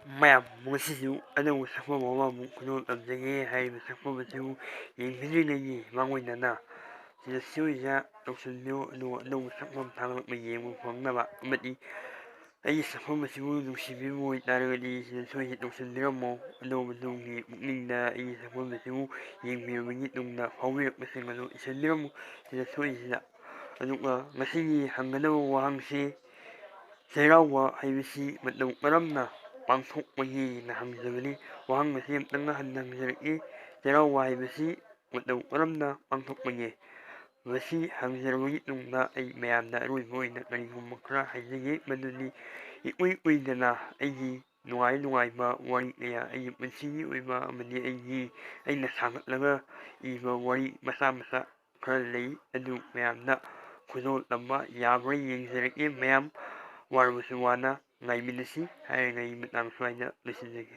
ꯃꯌꯥꯝ ꯉꯁꯤꯁꯨ ꯑꯅꯧꯕ ꯁꯛꯐꯝ ꯑꯃꯃꯨꯛ ꯈꯨꯗꯣꯜ ꯇꯝꯖꯒꯦ꯫ ꯍꯥꯏꯔꯤꯕ ꯁꯛꯐꯝ ꯑꯁꯤꯕꯨ ꯌꯦꯡꯕꯤꯗ꯭ꯔꯤꯉꯩꯒꯤ ꯃꯥꯡꯑꯣꯏꯅꯅ ꯁꯤꯗ ꯁꯤꯌꯣꯏꯁꯦ ꯇꯧꯁꯤꯟꯕꯤꯌꯨ, ꯑꯗꯨꯒ ꯑꯅꯧꯕ ꯁꯛꯐꯝ ꯊꯥꯒꯠꯂꯛꯄ ꯌꯦꯡꯕ ꯐꯪꯅꯕ ꯑꯃꯗꯤ ꯑꯩꯒꯤ ꯁꯛꯐꯝ ꯑꯁꯤꯕꯨ ꯅꯨꯡꯁꯤꯕꯤꯕ ꯑꯣꯏꯇꯥꯔꯒꯗꯤ ꯁꯤꯗ ꯁꯣꯏꯗꯅ ꯇꯧꯁꯤꯟꯕꯤꯔꯝꯃꯣ꯫ ꯑꯗꯨꯒ ꯃꯇꯨꯡꯒꯤ ꯄꯨꯛꯅꯤꯡꯗ ꯑꯩꯒꯤ ꯁꯛꯐꯝ ꯑꯁꯤꯕꯨ ꯌꯦꯡꯕꯤꯔꯕꯒꯤ ꯇꯨꯡꯗ ꯐꯥꯎꯕꯤꯔꯛꯄꯁꯤꯡ ꯑꯗꯨ ꯏꯁꯤꯟꯕꯤꯔꯝꯃꯨ ꯁꯤꯗ ꯁꯣꯏꯁꯤꯗ꯫ ꯑꯗꯨꯒ ꯉꯁꯤꯒꯤ ꯍꯪꯒꯗꯕ ꯋꯥꯍꯪꯁꯤ ꯆꯩꯔꯥꯎꯕ ꯍꯥꯏꯕꯁꯤ ꯃꯇꯧ ꯀꯔꯝꯅ ꯄꯥꯡꯊꯣꯛꯄꯒꯦꯅ ꯍꯪꯖꯕꯅꯤ꯫ ꯋꯥꯍꯪ ꯑꯁꯤ ꯑꯃꯨꯛꯇꯪꯒ ꯍꯟꯅ ꯍꯪꯖꯔꯛꯏ꯫ ꯆꯩꯔꯥꯎꯕ ꯍꯥꯏꯕꯁꯤ ꯃꯇꯧ ꯀꯔꯝꯅ ꯄꯥꯡꯊꯣꯛꯄꯒꯦ? ꯃꯁꯤ ꯍꯪꯖꯔꯕꯒꯤ ꯇꯨꯡꯗ ꯑꯩ ꯃꯌꯥꯝꯗ ꯑꯔꯣꯏꯕ ꯑꯣꯏꯅ ꯀꯔꯤꯒꯨꯝꯕ ꯈꯔ ꯍꯥꯏꯖꯒꯦ, ꯃꯗꯨꯗꯤ ꯏꯀꯨꯏ ꯀꯨꯏꯗꯅ ꯑꯩꯒꯤ ꯅꯨꯡꯉꯥꯏꯕ ꯋꯥꯔꯤ ꯀꯌꯥ, ꯑꯩꯒꯤ ꯄꯨꯟꯁꯤꯒꯤ ꯑꯣꯏꯕ ꯑꯃꯗꯤ ꯑꯩꯅ ꯁꯥꯒꯠꯂꯒ ꯏꯕ ꯋꯥꯔꯤ ꯃꯆꯥ ꯃꯆꯥ ꯈꯔ ꯂꯩ꯫ ꯑꯗꯨ ꯃꯌꯥꯝꯗ ꯈꯨꯗꯣꯜ ꯇꯝꯕ ꯌꯥꯕ꯭ꯔꯥ ꯌꯦꯡꯖꯔꯛꯀꯦ꯫ ꯃꯌꯥꯝ ꯋꯥꯔꯕꯁꯨ ꯋꯥꯅ ꯉꯥꯏꯃꯤꯟꯅꯁꯤ ꯍꯥꯏꯔꯒ ꯑꯩ ꯃꯇꯥꯡ ꯁ꯭ꯋꯥꯏꯗ ꯂꯣꯏꯁꯤꯟꯖꯒꯦ꯫